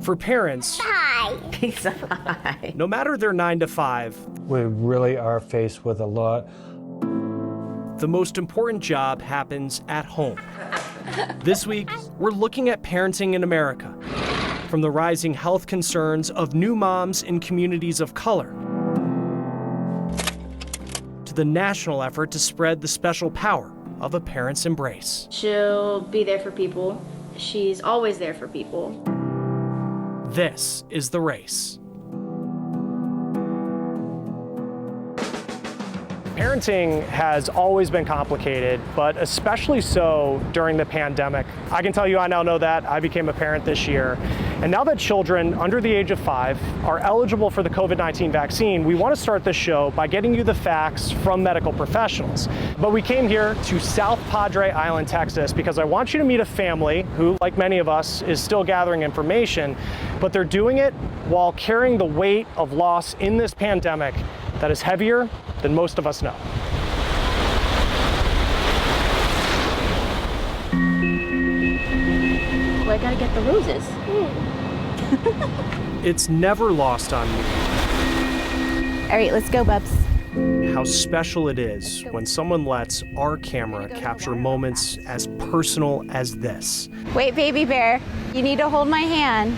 For parents, no matter their 9 to 5, we really are faced with a lot. The most important job happens at home. This week, we're looking at parenting in America, from the rising health concerns of new moms in communities of color to the national effort to spread the special power of a parent's embrace. She'll be there for people. She's always there for people. This is The Race. Parenting has always been complicated, but especially so during the pandemic. I can tell you I now know that. I became a parent this year. And now that children under the age of 5 are eligible for the COVID-19 vaccine, we want to start this show by getting you the facts from medical professionals. But we came here to South Padre Island, Texas, because I want you to meet a family who, like many of us, is still gathering information, but they're doing it while carrying the weight of loss in this pandemic that is heavier than most of us know. Well, I gotta get the roses. It's never lost on me All right, let's go, Bubs. how special it is when someone lets our camera capture moments as personal as this. Wait, baby bear, you need to hold my hand.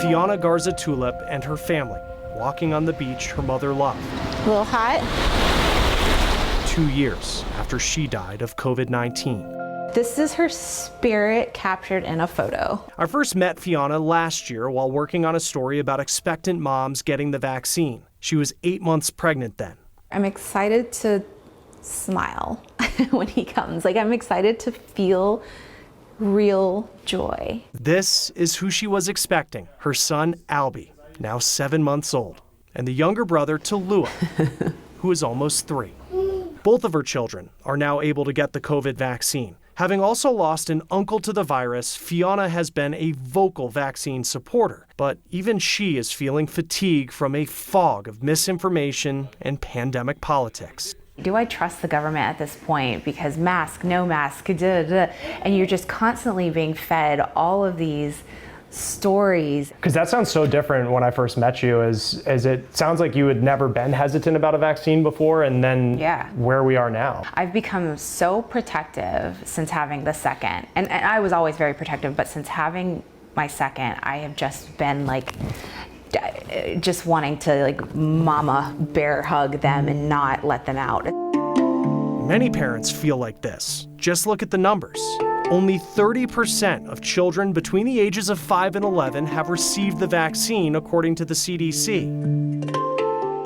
Fiona Garza Tulip and her family walking on the beach her mother loved. A little hot? 2 years after she died of COVID-19. This is her spirit captured in a photo. I first met Fiona last year while working on a story about expectant moms getting the vaccine. She was 8 months pregnant then. I'm excited to smile when he comes. Like, I'm excited to feel real joy. This is who she was expecting, her son, Albie, now 7 months old, and the younger brother, Talua, who is almost 3. Both of her children are now able to get the COVID vaccine. Having also lost an uncle to the virus, Fiona has been a vocal vaccine supporter, but even she is feeling fatigue from a fog of misinformation and pandemic politics. Do I trust the government at this point? Because mask, no mask, and you're just constantly being fed all of these stories. Because that sounds so different when I first met you, as it sounds like you had never been hesitant about a vaccine before, and then where we are now. I've become so protective since having the second, and I was always very protective, but since having my second, I have just been like, just wanting to like mama bear hug them and not let them out. Many parents feel like this. Just look at the numbers. Only 30% of children between the ages of 5 and 11 have received the vaccine, according to the CDC.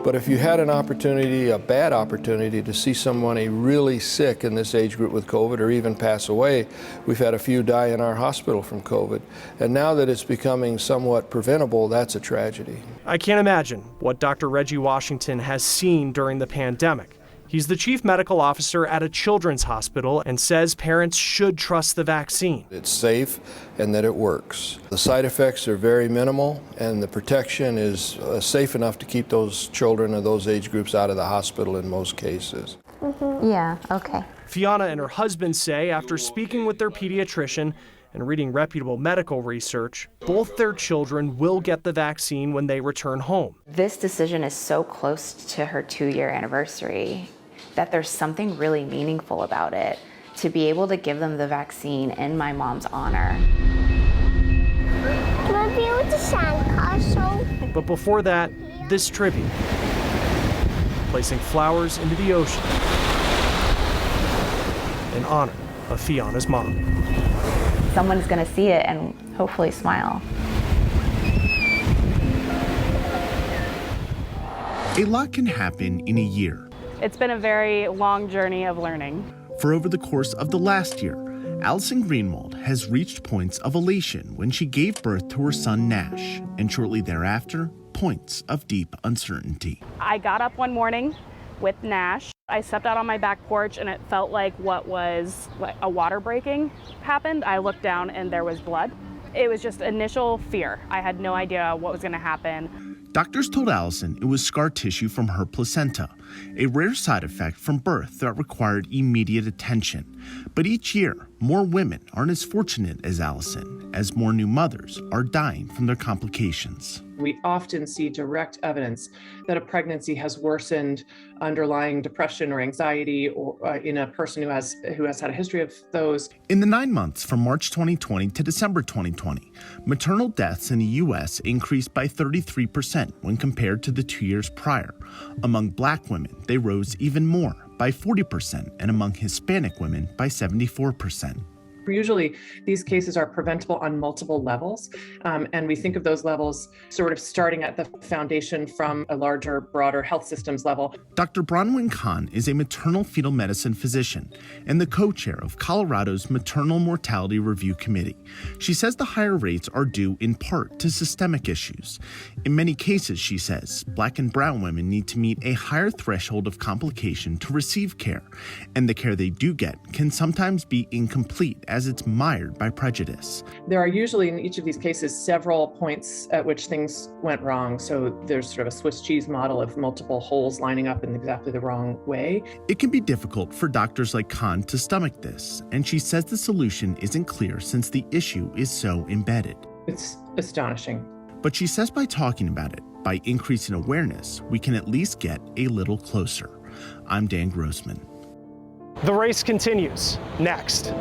But if you had an opportunity, a bad opportunity, to see somebody really sick in this age group with COVID or even pass away, we've had a few die in our hospital from COVID. And now that it's becoming somewhat preventable, that's a tragedy. I can't imagine what Dr. Reggie Washington has seen during the pandemic. He's the chief medical officer at a children's hospital and says parents should trust the vaccine. It's safe and that it works. The side effects are very minimal and the protection is safe enough to keep those children of those age groups out of the hospital in most cases. Yeah, okay. Fiona and her husband say after speaking with their pediatrician and reading reputable medical research, both their children will get the vaccine when they return home. This decision is so close to her 2-year anniversary that there's something really meaningful about it, to be able to give them the vaccine in my mom's honor. But before that, this tribute, placing flowers into the ocean in honor of Fiona's mom. Someone's gonna see it and hopefully smile. A lot can happen in a year. It's been a very long journey of learning. For over the course of the last year, Allison Greenwald has reached points of elation when she gave birth to her son Nash, and shortly thereafter, points of deep uncertainty. I got up one morning with Nash. I stepped out on my back porch and it felt like what was like a water breaking happened. I looked down and there was blood. It was just initial fear. I had no idea what was going to happen. Doctors told Allison it was scar tissue from her placenta, a rare side effect from birth that required immediate attention. But each year, more women aren't as fortunate as Allison as more new mothers are dying from their complications. We often see direct evidence that a pregnancy has worsened underlying depression or anxiety or in a person who has had a history of those. In the 9 months from March 2020 to December 2020, maternal deaths in the U.S. increased by 33% when compared to the 2 years prior. Among Black women, they rose even more, by 40%, and among Hispanic women by 74%. Usually, these cases are preventable on multiple levels, and we think of those levels sort of starting at the foundation from a larger, broader health systems level. Dr. Bronwyn Kahn is a maternal fetal medicine physician and the co-chair of Colorado's Maternal Mortality Review Committee. She says the higher rates are due in part to systemic issues. In many cases, she says, Black and brown women need to meet a higher threshold of complication to receive care, and the care they do get can sometimes be incomplete as it's mired by prejudice. There are usually in each of these cases several points at which things went wrong. So there's sort of a Swiss cheese model of multiple holes lining up in exactly the wrong way. It can be difficult for doctors like Khan to stomach this, and she says the solution isn't clear since the issue is so embedded. It's astonishing. But she says by talking about it, by increasing awareness, we can at least get a little closer. I'm Dan Grossman. The race continues. Next.